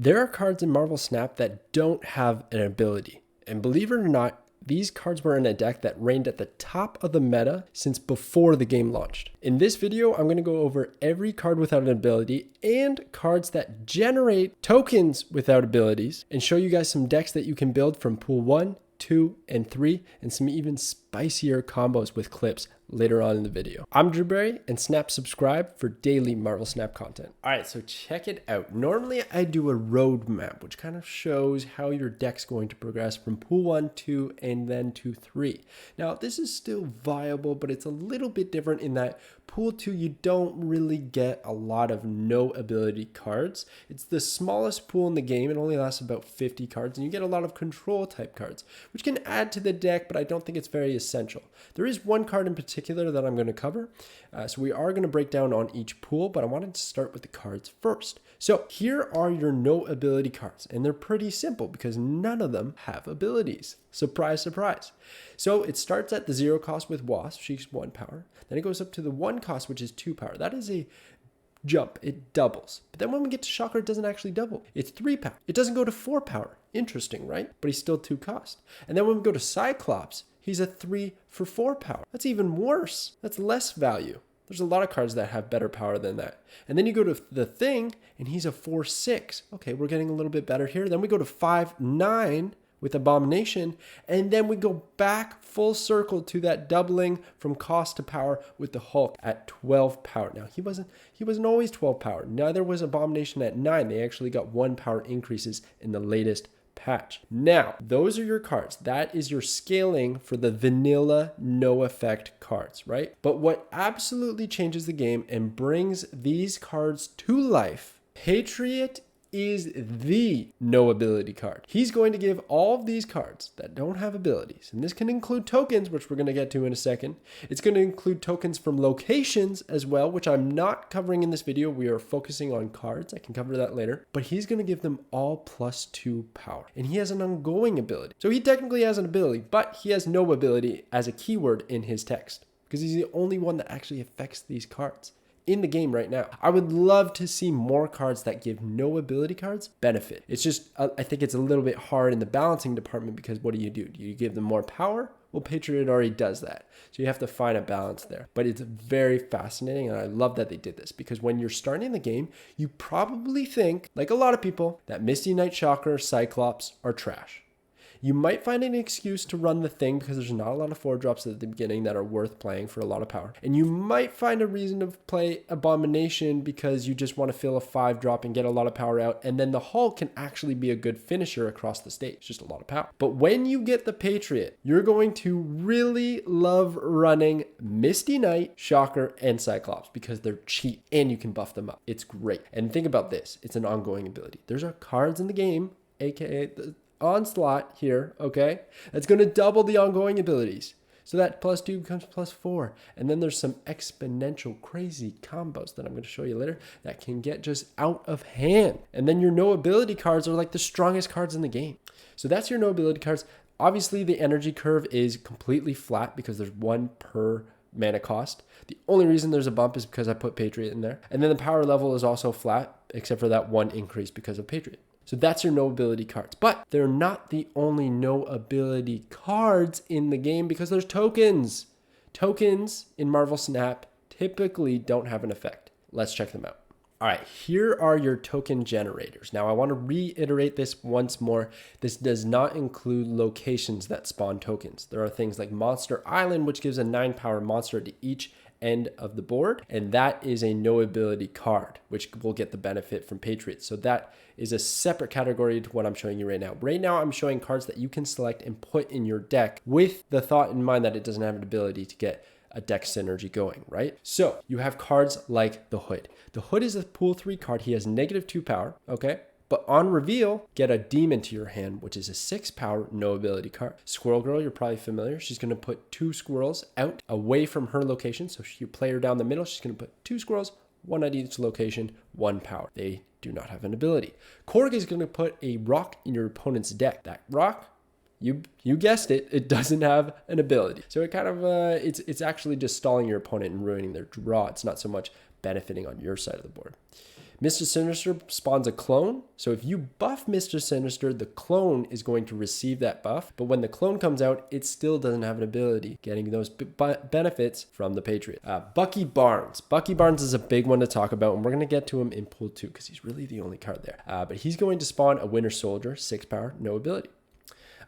There are cards in Marvel Snap that don't have an ability. And believe it or not, these cards were in a deck that reigned at the top of the meta since before the game launched. In this video, I'm going to go over every card without an ability and cards that generate tokens without abilities and show you guys some decks that you can build from pool 1, 2, and 3 and some even spicier combos with clips later on in the video. I'm Drew Berry, and Snap subscribe for daily Marvel Snap content. All right, so check it out. Normally I do a roadmap, which kind of shows how your deck's going to progress from pool 1, 2, and then to 3. Now, this is still viable, but it's a little bit different in that pool 2, you don't really get a lot of no ability cards. It's the smallest pool in the game. It only lasts about 50 cards, and you get a lot of control type cards, which can add to the deck, but I don't think it's very essential. There is one card in particular that I'm going to cover. So we are going to break down on each pool, but I wanted to start with the cards first. So here are your no ability cards, and they're pretty simple because none of them have abilities. Surprise, surprise. So it starts at the 0 cost with Wasp. She's 1 power. Then it goes up to the 1 cost, which is 2 power. That is a jump. It doubles. But then when we get to Shocker, it doesn't actually double. It's 3 power. It doesn't go to 4 power. Interesting, right? But he's still 2 cost. And then when we go to Cyclops, he's a 3 for 4 power. That's even worse. That's less value. There's a lot of cards that have better power than that. And then you go to the Thing, and he's a 4/6. Okay, we're getting a little bit better here. Then we go to 5/9 with Abomination, and then we go back full circle to that doubling from cost to power with the Hulk at 12 power. Now, he wasn't always 12 power. Neither was Abomination at 9. They actually got 1 power increases in the latest patch. Now, those are your cards. That is your scaling for the vanilla no effect cards, right? But what absolutely changes the game and brings these cards to life, Patriot is the no ability card. He's going to give all of these cards that don't have abilities, and this can include tokens, which we're going to get to in a second. It's going to include tokens from locations as well, which I'm not covering in this video. We are focusing on cards. I can cover that later. But he's going to give them all +2 power, and he has an ongoing ability. So he technically has an ability, but he has no ability as a keyword in his text because he's the only one that actually affects these cards in the game right now. I would love to see more cards that give no ability cards benefit. It's just, I think it's a little bit hard in the balancing department because what do? Do you give them more power? Well, Patriot already does that. So you have to find a balance there. But it's very fascinating, and I love that they did this because when you're starting the game, you probably think, like a lot of people, that Misty Knight, Shocker, Cyclops are trash. You might find an excuse to run the Thing because there's not a lot of 4-drops at the beginning that are worth playing for a lot of power. And you might find a reason to play Abomination because you just want to fill a 5-drop and get a lot of power out. And then the Hulk can actually be a good finisher across the stage. Just a lot of power. But when you get the Patriot, you're going to really love running Misty Knight, Shocker, and Cyclops because they're cheap and you can buff them up. It's great. And think about this. It's an ongoing ability. There's our cards in the game, aka the onslaught here, okay? That's going to double the ongoing abilities. So that +2 becomes +4. And then there's some exponential crazy combos that I'm going to show you later that can get just out of hand. And then your no ability cards are like the strongest cards in the game. So that's your no ability cards. Obviously, the energy curve is completely flat because there's 1 per mana cost. The only reason there's a bump is because I put Patriot in there. And then the power level is also flat except for that 1 increase because of Patriot. So that's your no ability cards. But they're not the only no ability cards in the game because there's tokens. Tokens in Marvel Snap typically don't have an effect. Let's check them out. All right, here are your token generators. Now, I want to reiterate this once more. This does not include locations that spawn tokens. There are things like Monster Island, which gives a 9 power monster to each end of the board, and that is a no ability card, which will get the benefit from Patriot. So that is a separate category to what I'm showing you right now. Right now, I'm showing cards that you can select and put in your deck with the thought in mind that it doesn't have an ability to get a deck synergy going, right? So you have cards like the Hood. The Hood is a pool 3 card. He has -2 power, okay? But on reveal, get a demon to your hand, which is a 6 power, no ability card. Squirrel Girl, you're probably familiar. She's going to put 2 squirrels out away from her location. So if you play her down the middle, she's going to put 2 squirrels, 1 at each location, 1 power. They do not have an ability. Korg is going to put a rock in your opponent's deck. That rock, you guessed it, it doesn't have an ability. So it kind of, it's actually just stalling your opponent and ruining their draw. It's not so much benefiting on your side of the board. Mr. Sinister spawns a clone. So if you buff Mr. Sinister, the clone is going to receive that buff. But when the clone comes out, it still doesn't have an ability, getting those benefits from the Patriot. Bucky Barnes. Bucky Barnes is a big one to talk about, and we're going to get to him in pool 2 because he's really the only card there. But he's going to spawn a Winter Soldier, 6 power, no ability.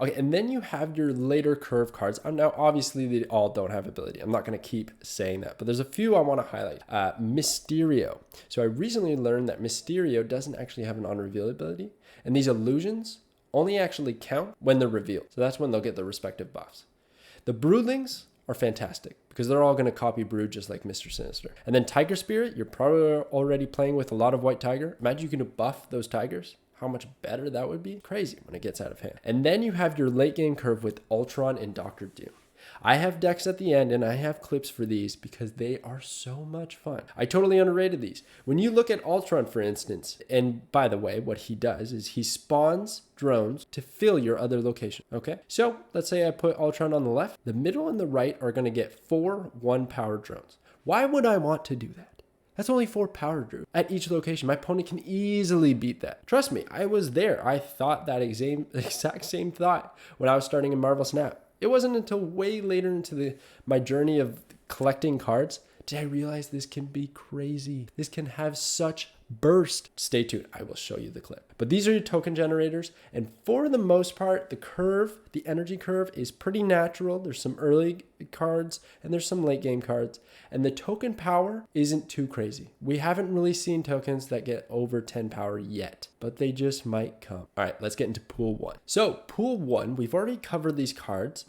Okay, and then you have your later curve cards. Now, obviously, they all don't have ability. I'm not going to keep saying that, but there's a few I want to highlight. Mysterio. So I recently learned that Mysterio doesn't actually have an on-reveal ability, and these illusions only actually count when they're revealed. So that's when they'll get their respective buffs. The Broodlings are fantastic because they're all going to copy Brood just like Mr. Sinister. And then Tiger Spirit, you're probably already playing with a lot of White Tiger. Imagine you can buff those Tigers. How much better that would be? Crazy when it gets out of hand. And then you have your late game curve with Ultron and Dr. Doom. I have decks at the end and I have clips for these because they are so much fun. I totally underrated these. When you look at Ultron, for instance, and by the way, what he does is he spawns drones to fill your other location, okay? So let's say I put Ultron on the left. The middle and the right are gonna get 4 1-power drones. Why would I want to do that? That's only 4 power drones at each location. My opponent can easily beat that. Trust me, I was there. I thought that exact same thought when I was starting in Marvel Snap. It wasn't until way later into my journey of collecting cards did I realize this can be crazy. This can have such burst. Stay tuned. I will show you the clip. But these are your token generators. And for the most part, the curve, the energy curve is pretty natural. There's some early cards and there's some late game cards. And the token power isn't too crazy. We haven't really seen tokens that get over 10 power yet, but they just might come. All right, let's get into pool 1. So pool 1, we've already covered these cards.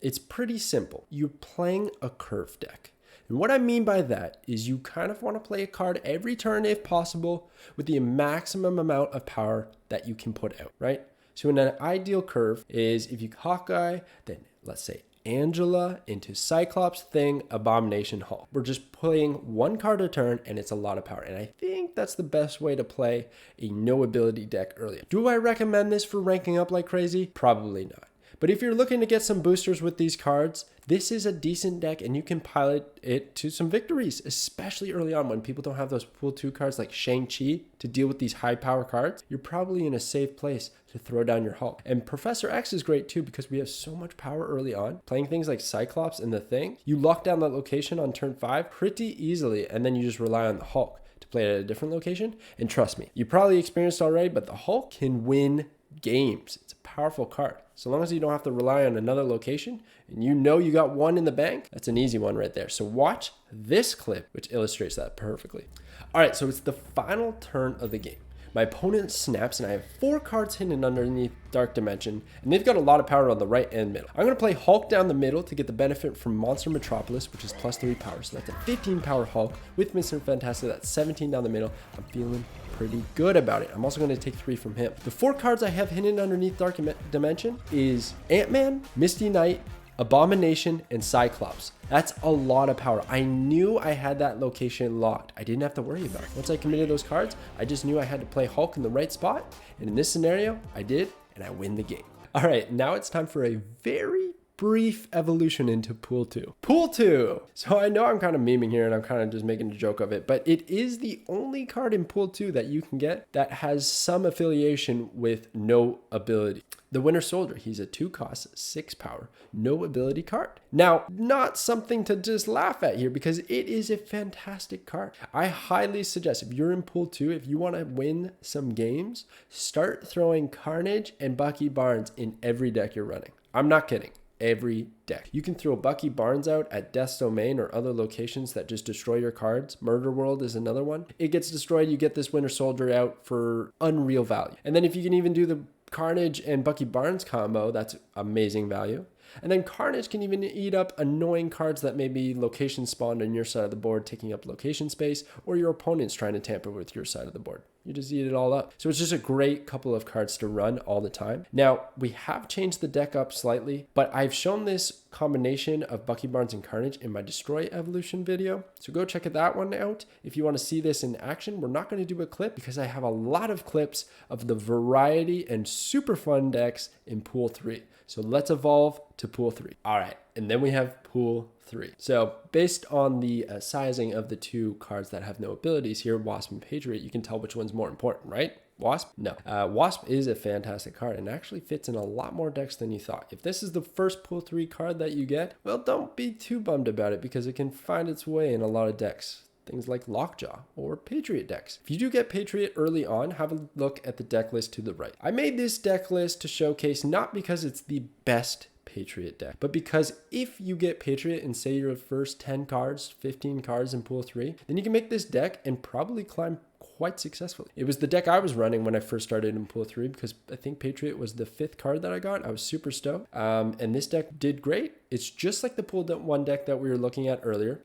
It's pretty simple. You're playing a curve deck. And what I mean by that is you kind of want to play a card every turn if possible with the maximum amount of power that you can put out, right? So in an ideal curve is if you Hawkeye, then let's say Angela into Cyclops, Thing, Abomination, Hulk. We're just playing 1 card a turn and it's a lot of power. And I think that's the best way to play a no ability deck early. Do I recommend this for ranking up like crazy? Probably not. But if you're looking to get some boosters with these cards, this is a decent deck and you can pilot it to some victories, especially early on when people don't have those pool 2 cards like Shang-Chi to deal with these high power cards. You're probably in a safe place to throw down your Hulk. And Professor X is great too because we have so much power early on. Playing things like Cyclops and the Thing, you lock down that location on turn 5 pretty easily and then you just rely on the Hulk to play it at a different location. And trust me, you probably experienced already, but the Hulk can win games. It's a powerful card. So long as you don't have to rely on another location and you know you got 1 in the bank, that's an easy one right there. So watch this clip, which illustrates that perfectly. All right, so it's the final turn of the game. My opponent snaps and I have 4 cards hidden underneath Dark Dimension and they've got a lot of power on the right and middle. I'm going to play Hulk down the middle to get the benefit from Monster Metropolis, which is plus 3 power. So that's a 15 power Hulk with Mr. Fantastic. That's 17 down the middle. I'm feeling pretty good about it. I'm also going to take 3 from him. The 4 cards I have hidden underneath Dark Dimension is Ant-Man, Misty Knight, Abomination, and Cyclops. That's a lot of power. I knew I had that location locked. I didn't have to worry about it. Once I committed those cards, I just knew I had to play Hulk in the right spot. And in this scenario, I did, and I win the game. All right, now it's time for a very brief evolution into pool 2. Pool 2. So I know I'm kind of memeing here and I'm kind of just making a joke of it, but it is the only card in pool 2 that you can get that has some affiliation with no ability. The Winter Soldier, he's a 2 cost, 6 power, no ability card. Now, not something to just laugh at here because it is a fantastic card. I highly suggest if you're in pool 2, if you want to win some games, start throwing Carnage and Bucky Barnes in every deck you're running. I'm not kidding. Every deck. You can throw Bucky Barnes out at Death's Domain or other locations that just destroy your cards. Murder World is another one. It gets destroyed, you get this Winter Soldier out for unreal value. And then if you can even do the Carnage and Bucky Barnes combo, that's amazing value. And then Carnage can even eat up annoying cards that may be location spawned on your side of the board, taking up location space, or your opponent's trying to tamper with your side of the board. You just eat it all up. So it's just a great couple of cards to run all the time. Now, we have changed the deck up slightly, but I've shown this combination of Bucky Barnes and Carnage in my Destroy Evolution video. So go check that one out if you want to see this in action. We're not going to do a clip because I have a lot of clips of the variety and super fun decks in Pool 3. So let's evolve to Pool 3. All right. And then we have pool 3. So based on the sizing of the two cards that have no abilities here, Wasp and Patriot, you can tell which one's more important, right? Wasp? No. Wasp is a fantastic card and actually fits in a lot more decks than you thought. If this is the first pool 3 card that you get, well, don't be too bummed about it because it can find its way in a lot of decks. Things like Lockjaw or Patriot decks. If you do get Patriot early on, have a look at the deck list to the right. I made this deck list to showcase not because it's the best Patriot deck, but because if you get Patriot and say your first 10 cards, 15 cards in pool 3, then you can make this deck and probably climb quite successfully. It was the deck I was running when I first started in pool 3 because I think Patriot was the 5th card that I got. I was super stoked. And this deck did great. It's just like the pool 1 deck that we were looking at earlier,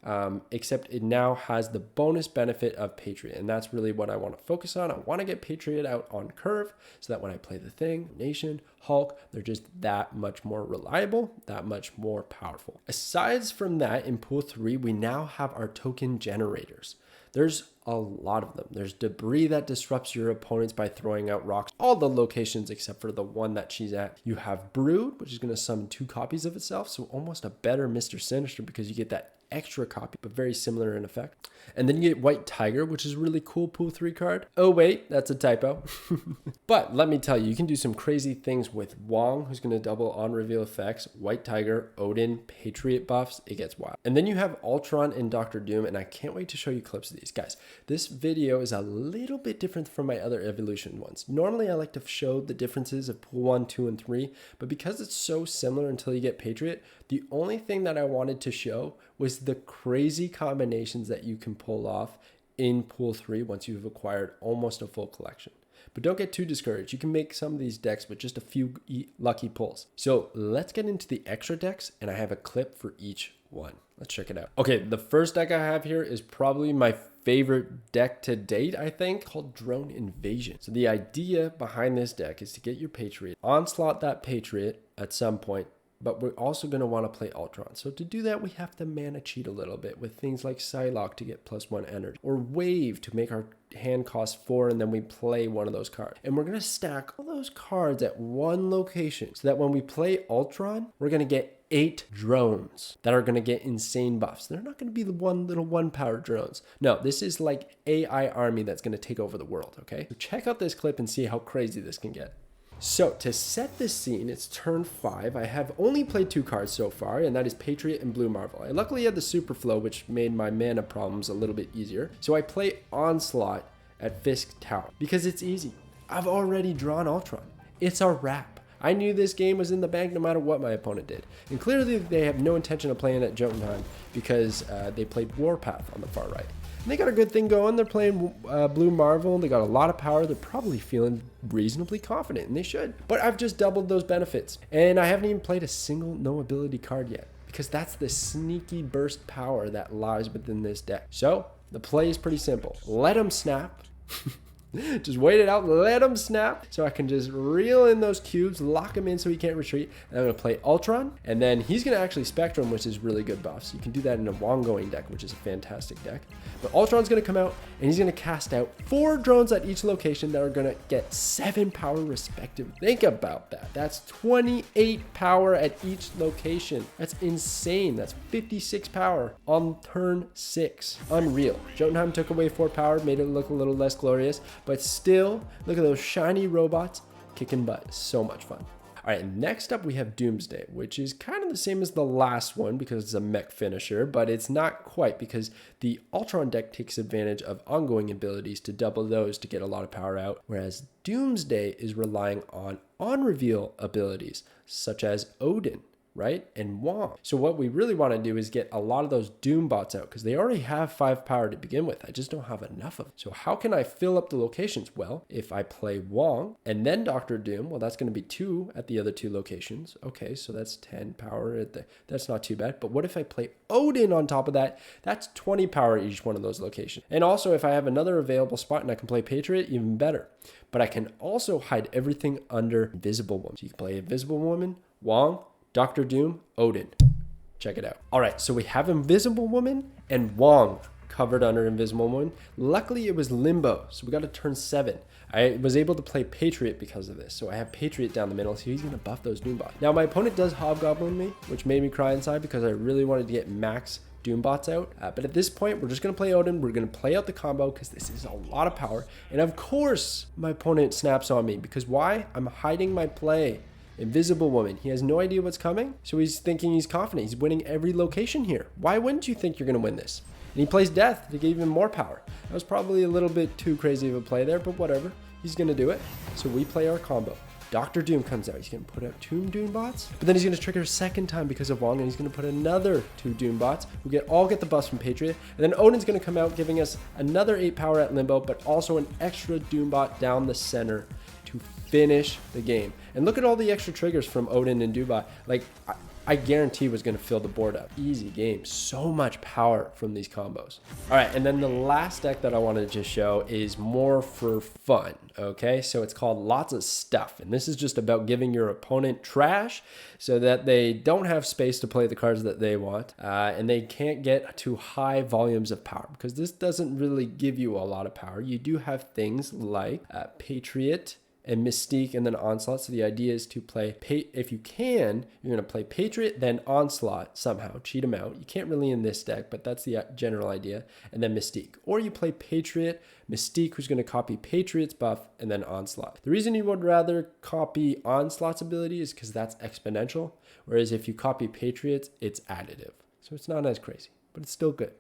except it now has the bonus benefit of Patriot. And that's really what I want to focus on. I want to get Patriot out on curve so that when I play the Thing, Nation, Hulk, they're just that much more reliable, that much more powerful. Aside from that, in pool 3, we now have our token generators. There's a lot of them. There's debris that disrupts your opponents by throwing out rocks, all the locations except for the one that she's at. You have Brood, which is going to summon 2 copies of itself, so almost a better Mr. Sinister because you get that extra copy, but very similar in effect. And then you get White Tiger, which is a really cool pool 3 card. Oh wait, that's a typo. But let me tell you, you can do some crazy things with Wong, who's going to double on reveal effects, White Tiger, Odin, Patriot buffs. It gets wild. And then you have Ultron and Doctor Doom, and I can't wait to show you clips of these. Guys, this video is a little bit different from my other evolution ones. Normally I like to show the differences of pool 1, 2, and 3, but because it's so similar until you get Patriot, the only thing that I wanted to show was the crazy combinations that you can pull off in pool 3 once you've acquired almost a full collection. But don't get too discouraged. You can make some of these decks with just a few lucky pulls. So let's get into the extra decks, and I have a clip for each one. Let's check it out. Okay, the first deck I have here is probably my favorite deck to date, I think, called Drone Invasion. So the idea behind this deck is to get your Patriot, onslaught that Patriot at some point, but we're also going to want to play Ultron. So to do that, we have to mana cheat a little bit with things like Psylocke to get +1 energy, or Wave to make our hand cost 4, and then we play one of those cards. And we're going to stack all those cards at one location so that when we play Ultron, we're going to get 8 drones that are going to get insane buffs. They're not going to be the little 1-power drones. No, this is like AI army that's going to take over the world, okay? So check out this clip and see how crazy this can get. So to set this scene, it's turn 5. I have only played 2 cards so far, and that is Patriot and Blue Marvel. I luckily had the Super Flow, which made my mana problems a little bit easier. So I play Onslaught at Fisk Tower because it's easy. I've already drawn Ultron. It's a wrap. I knew this game was in the bank no matter what my opponent did. And clearly they have no intention of playing at Jotunheim because they played Warpath on the far right. And they got a good thing going. They're playing Blue Marvel. They got a lot of power. They're probably feeling reasonably confident, and they should. But I've just doubled those benefits. And I haven't even played a single no ability card yet because that's the sneaky burst power that lies within this deck. So the play is pretty simple. Let them snap. Just wait it out, let him snap, so I can just reel in those cubes, lock him in so he can't retreat. And I'm going to play Ultron, and then he's going to actually Spectrum, which is really good buffs. You can do that in a Wong-going deck, which is a fantastic deck. But Ultron's going to come out, and he's going to cast out 4 drones at each location that are going to get 7 power respectively. Think about that. That's 28 power at each location. That's insane. That's 56 power on turn 6. Unreal. Jotunheim took away 4 power, made it look a little less glorious. But still, look at those shiny robots kicking butt. So much fun. All right, next up we have Doomsday, which is kind of the same as the last one because it's a mech finisher, but it's not quite because the Ultron deck takes advantage of ongoing abilities to double those to get a lot of power out, whereas Doomsday is relying on reveal abilities such as Odin, right? And Wong. So what we really want to do is get a lot of those Doom bots out because they already have 5 power to begin with. I just don't have enough of them. So how can I fill up the locations? Well, if I play Wong and then Dr. Doom, well, that's going to be 2 at the other 2 locations. Okay, so that's 10 power at that's not too bad. But what if I play Odin on top of that? That's 20 power at each one of those locations. And also if I have another available spot and I can play Patriot, even better. But I can also hide everything under Invisible Woman. So you can play Invisible Woman, Wong, Dr. Doom, Odin. Check it out. All right, so we have Invisible Woman and Wong covered under Invisible Woman. Luckily, it was Limbo, so we got to turn 7. I was able to play Patriot because of this, so I have Patriot down the middle, so he's going to buff those Doombots. Now, my opponent does Hobgoblin me, which made me cry inside because I really wanted to get max Doombots out. But at this point, we're just going to play Odin. We're going to play out the combo because this is a lot of power. And of course, my opponent snaps on me because why? I'm hiding my play. Invisible Woman. He has no idea what's coming, so he's thinking he's confident. He's winning every location here. Why wouldn't you think you're going to win this? And he plays Death to get even more power. That was probably a little bit too crazy of a play there, but whatever. He's going to do it. So we play our combo. Dr. Doom comes out. He's going to put out 2 Doombots, but then he's going to trigger a second time because of Wong, and he's going to put another 2 Doombots who all get the buffs from Patriot. And then Odin's going to come out, giving us another 8 power at Limbo, but also an extra Doombot down the center to finish the game. And look at all the extra triggers from Odin and Doombot. Like, I guarantee was going to fill the board up. Easy game. So much power from these combos. All right, and then the last deck that I wanted to show is more for fun, okay? So it's called Lots of Stuff, and this is just about giving your opponent trash so that they don't have space to play the cards that they want, and they can't get to high volumes of power, because this doesn't really give you a lot of power. You do have things like Patriot, and Mystique, and then Onslaught. So the idea is to play, if you can, you're going to play Patriot, then Onslaught somehow, cheat them out. You can't really in this deck, but that's the general idea, and then Mystique. Or you play Patriot, Mystique, who's going to copy Patriot's buff, and then Onslaught. The reason you would rather copy Onslaught's ability is because that's exponential, whereas if you copy Patriot's, it's additive. So it's not as crazy, but it's still good.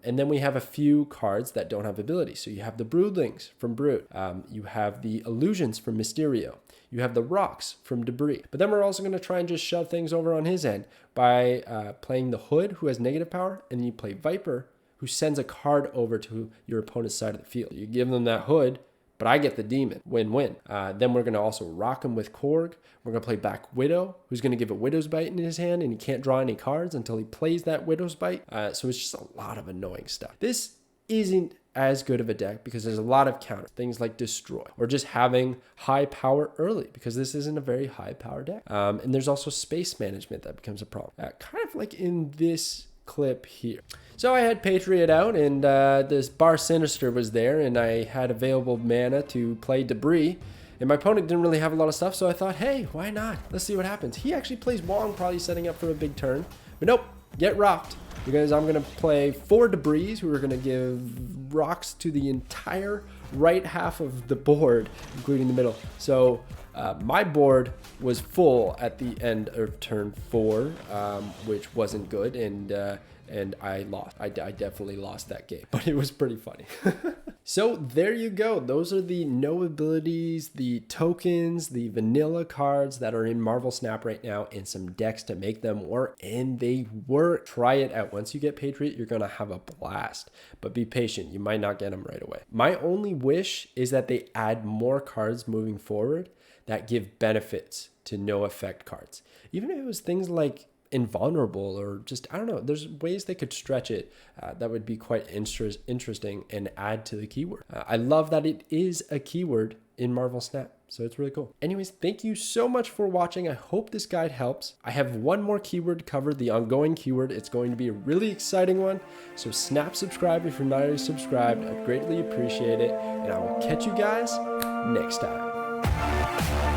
And then we have a few cards that don't have abilities. So you have the Broodlings from Brood. You have the Illusions from Mysterio. You have the Rocks from Debris. But then we're also going to try and just shove things over on his end by playing the Hood, who has negative power, and then you play Viper, who sends a card over to your opponent's side of the field. You give them that Hood, but I get the Demon. Win-win. Then we're going to also rock him with Korg. We're going to play back Widow, who's going to give a Widow's Bite in his hand, and he can't draw any cards until he plays that Widow's Bite. So it's just a lot of annoying stuff. This isn't as good of a deck because there's a lot of counters, things like Destroy, or just having high power early because this isn't a very high power deck. And there's also space management that becomes a problem, kind of like in this clip here. So I had Patriot out, and this Bar Sinister was there, and I had available mana to play Debris. And my opponent didn't really have a lot of stuff, so I thought, hey, why not? Let's see what happens. He actually plays Wong, probably setting up for a big turn. But nope, get rocked. Because I'm going to play 4 Debris, who are going to give rocks to the entire right half of the board, including the middle. So my board was full at the end of turn 4, which wasn't good, and I lost. I definitely lost that game, but it was pretty funny. So there you go. Those are the no abilities, the tokens, the vanilla cards that are in Marvel Snap right now, and some decks to make them work, and they work. Try it out. Once you get Patriot, you're going to have a blast, but be patient. You might not get them right away. My only wish is that they add more cards moving forward that give benefits to no effect cards. Even if it was things like invulnerable, or just, I don't know, there's ways they could stretch it that would be quite interesting and add to the keyword. I love that it is a keyword in Marvel Snap, so it's really cool. Anyways, thank you so much for watching. I hope this guide helps. I have one more keyword covered, the ongoing keyword. It's going to be a really exciting one, so snap subscribe if you're not already subscribed. I'd greatly appreciate it, and I will catch you guys next time.